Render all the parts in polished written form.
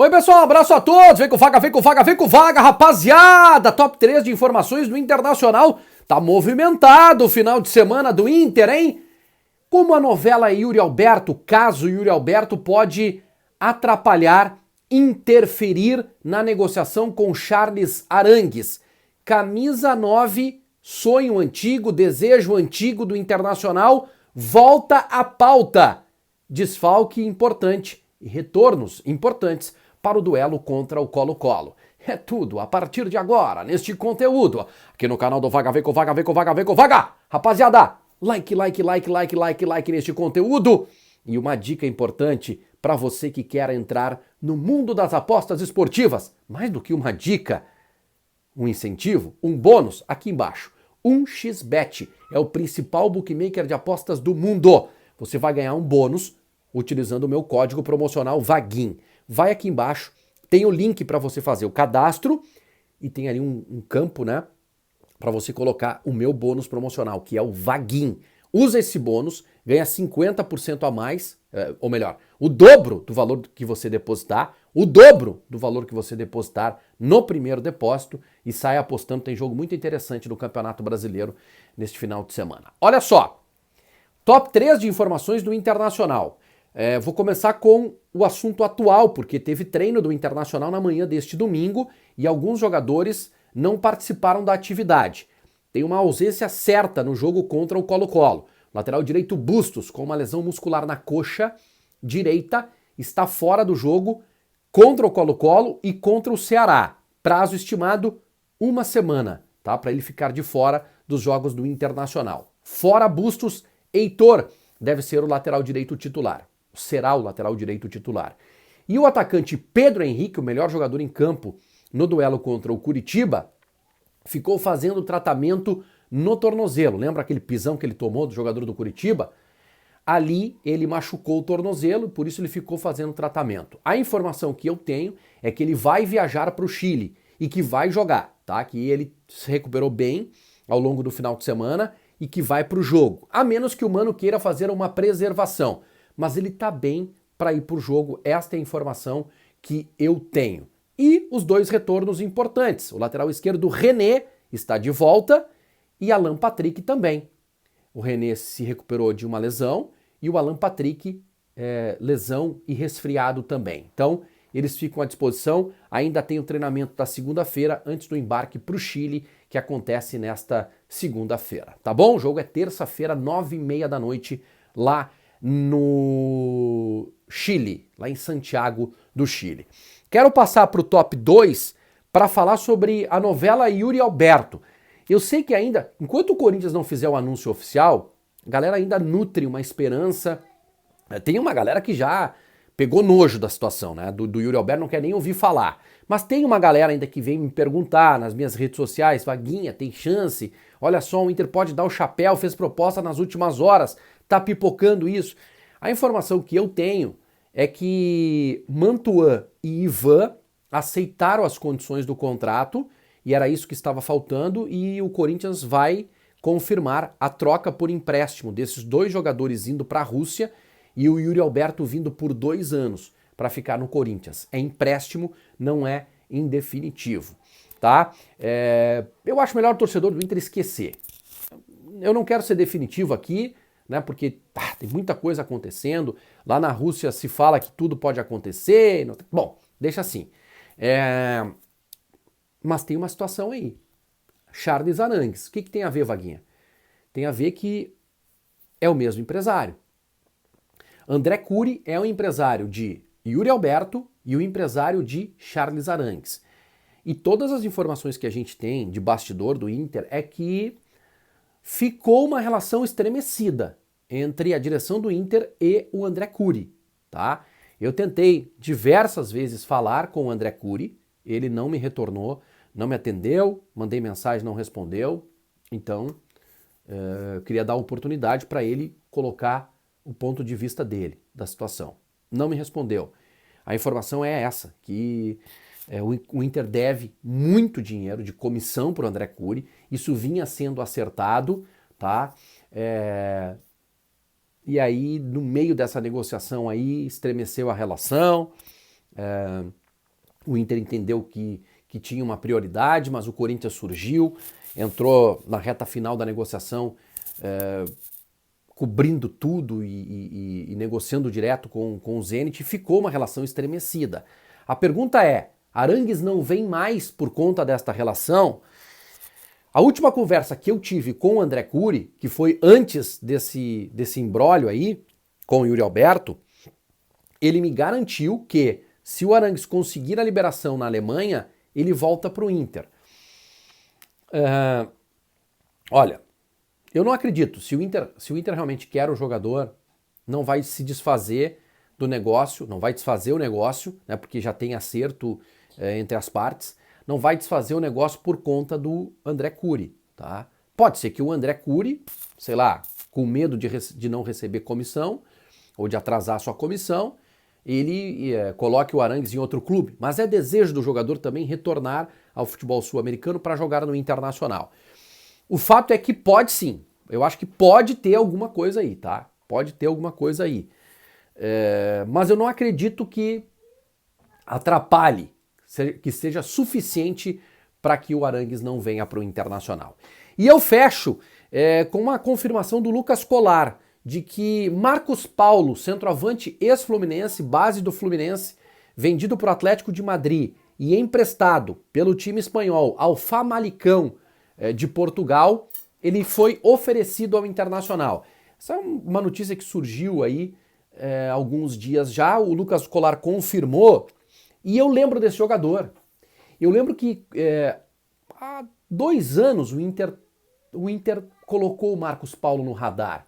Oi pessoal, abraço a todos, vem com vaga, vem com vaga, vem com vaga, rapaziada! Top 3 de informações do Internacional, tá movimentado o final de semana do Inter, hein? Como a novela Yuri Alberto, caso Yuri Alberto pode atrapalhar, interferir na negociação com Charles Arangues. Camisa 9, sonho antigo, desejo antigo do Internacional, volta à pauta. Desfalque importante e retornos importantes para o duelo contra o Colo-Colo. É tudo a partir de agora, neste conteúdo, aqui no canal do Vaga, vem com vaga, vem com vaga, vem com vaga. Rapaziada, like neste conteúdo. E uma dica importante para você que quer entrar no mundo das apostas esportivas. Mais do que uma dica, um incentivo, um bônus, aqui embaixo. 1xBet é o principal bookmaker de apostas do mundo. Você vai ganhar um bônus utilizando o meu código promocional VAGUIM. Vai aqui embaixo, tem o link para você fazer o cadastro e tem ali um campo, né, para você colocar o meu bônus promocional, que é o VAGUIM. Usa esse bônus, ganha 50% a mais, ou melhor, o dobro do valor que você depositar, no primeiro depósito e sai apostando. Tem jogo muito interessante do Campeonato Brasileiro neste final de semana. Olha só, top 3 de informações do Internacional. Vou começar com o assunto atual, porque teve treino do Internacional na manhã deste domingo e alguns jogadores não participaram da atividade. Tem uma ausência certa no jogo contra o Colo-Colo. Lateral direito Bustos, com uma lesão muscular na coxa direita, está fora do jogo contra o Colo-Colo e contra o Ceará. Prazo estimado 1 semana, tá? Para ele ficar de fora dos jogos do Internacional. Fora Bustos, Heitor deve ser o lateral direito titular. Será o lateral direito titular. E o atacante Pedro Henrique, o melhor jogador em campo no duelo contra o Curitiba, ficou fazendo tratamento no tornozelo. Lembra aquele pisão que ele tomou do jogador do Curitiba? Ali ele machucou o tornozelo, por isso ele ficou fazendo tratamento. A informação que eu tenho é que ele vai viajar para o Chile e que vai jogar, tá? Que ele se recuperou bem ao longo do final de semana e que vai para o jogo. A menos que o Mano queira fazer uma preservação. Mas ele tá bem para ir por jogo, esta é a informação que eu tenho. E os dois retornos importantes, o lateral esquerdo René está de volta e Alan Patrick também. O René se recuperou de uma lesão e o Alan Patrick, lesão e resfriado também. Então, eles ficam à disposição, ainda tem o treinamento da segunda-feira, antes do embarque para o Chile, que acontece nesta segunda-feira, tá bom? O jogo é terça-feira, 9h30 da noite, lá no Chile, lá em Santiago do Chile. Quero passar para o top 2 para falar sobre a novela Yuri Alberto. Eu sei que ainda, enquanto o Corinthians não fizer o anúncio oficial, a galera ainda nutre uma esperança. Tem uma galera que já pegou nojo da situação, né? Do Yuri Alberto, não quer nem ouvir falar. Mas tem uma galera ainda que vem me perguntar nas minhas redes sociais, Vaguinha, tem chance? Olha só, o Inter pode dar o chapéu, fez proposta nas últimas horas, tá pipocando isso. A informação que eu tenho é que Mantuan e Ivan aceitaram as condições do contrato e era isso que estava faltando e o Corinthians vai confirmar a troca por empréstimo desses dois jogadores indo para a Rússia e o Yuri Alberto vindo por 2 anos para ficar no Corinthians. É empréstimo, não é em definitivo, tá? Eu acho melhor o torcedor do Inter esquecer. Eu não quero ser definitivo aqui, né? Porque tem muita coisa acontecendo. Lá na Rússia se fala que tudo pode acontecer. Bom, deixa assim. Mas tem uma situação aí. Charles Arangues. O que tem a ver, Vaguinha? Tem a ver que é o mesmo empresário. André Curi é o empresário de Yuri Alberto e o empresário de Charles Arangues. E todas as informações que a gente tem de bastidor do Inter é que ficou uma relação estremecida entre a direção do Inter e o André Curi, tá? Eu tentei diversas vezes falar com o André Curi, ele não me retornou, não me atendeu, mandei mensagem, não respondeu, então eu queria dar oportunidade para ele colocar o ponto de vista dele, da situação. Não me respondeu. A informação é essa, que o Inter deve muito dinheiro de comissão para o André Curi, isso vinha sendo acertado, tá? E aí, no meio dessa negociação aí, estremeceu a relação, O Inter entendeu que tinha uma prioridade, mas o Corinthians surgiu, entrou na reta final da negociação, cobrindo tudo e negociando direto com o Zenit, e ficou uma relação estremecida. A pergunta é, Arangues não vem mais por conta desta relação? A última conversa que eu tive com o André Cury, que foi antes desse imbróglio aí, com o Yuri Alberto, ele me garantiu que se o Arangues conseguir a liberação na Alemanha, ele volta para o Inter. Olha, eu não acredito. Se o Inter realmente quer o jogador, não vai se desfazer do negócio, não vai desfazer o negócio, né, porque já tem acerto entre as partes, não vai desfazer o negócio por conta do André Cury, tá? Pode ser que o André Cury, sei lá, com medo de não receber comissão ou de atrasar a sua comissão, ele coloque o Arangues em outro clube, mas é desejo do jogador também retornar ao futebol sul-americano para jogar no Internacional. O fato é que pode sim, eu acho que pode ter alguma coisa aí, tá? Pode ter alguma coisa aí. Mas eu não acredito que atrapalhe, que seja suficiente para que o Arangues não venha para o Internacional. E eu fecho com uma confirmação do Lucas Colar, de que Marcos Paulo, centroavante ex-fluminense, base do Fluminense, vendido para o Atlético de Madrid e emprestado pelo time espanhol ao Famalicão de Portugal, ele foi oferecido ao Internacional. Essa é uma notícia que surgiu aí alguns dias já, o Lucas Colar confirmou, e eu lembro desse jogador. Eu lembro que há 2 anos o Inter colocou o Marcos Paulo no radar.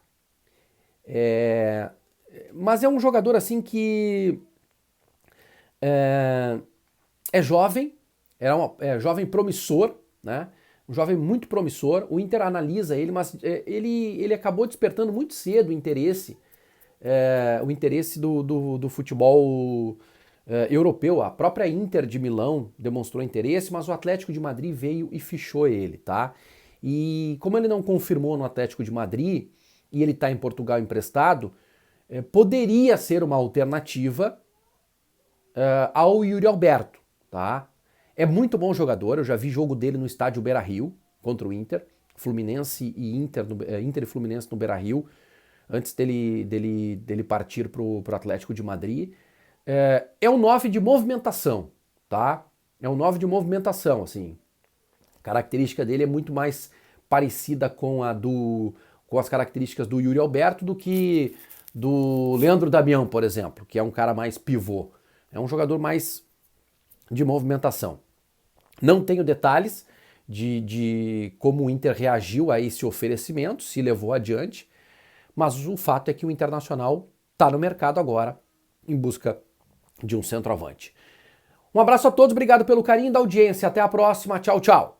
Mas é um jogador assim que é jovem, é jovem promissor, né? Um jovem muito promissor. O Inter analisa ele, mas ele acabou despertando muito cedo o interesse do futebol europeu. A própria Inter de Milão demonstrou interesse, mas o Atlético de Madrid veio e fichou ele, tá? E como ele não confirmou no Atlético de Madrid e ele está em Portugal emprestado, poderia ser uma alternativa ao Yuri Alberto, tá? É muito bom jogador, eu já vi jogo dele no estádio Beira-Rio contra o Inter, Fluminense e Inter e Fluminense no Beira-Rio, antes dele partir para o Atlético de Madrid. É um 9 de movimentação, tá? É um 9 de movimentação, assim. A característica dele é muito mais parecida com as características do Yuri Alberto do que do Leandro Damião, por exemplo, que é um cara mais pivô. É um jogador mais de movimentação. Não tenho detalhes de como o Inter reagiu a esse oferecimento, se levou adiante, mas o fato é que o Internacional está no mercado agora em busca de um centroavante. Um abraço a todos, obrigado pelo carinho da audiência, até a próxima, tchau, tchau!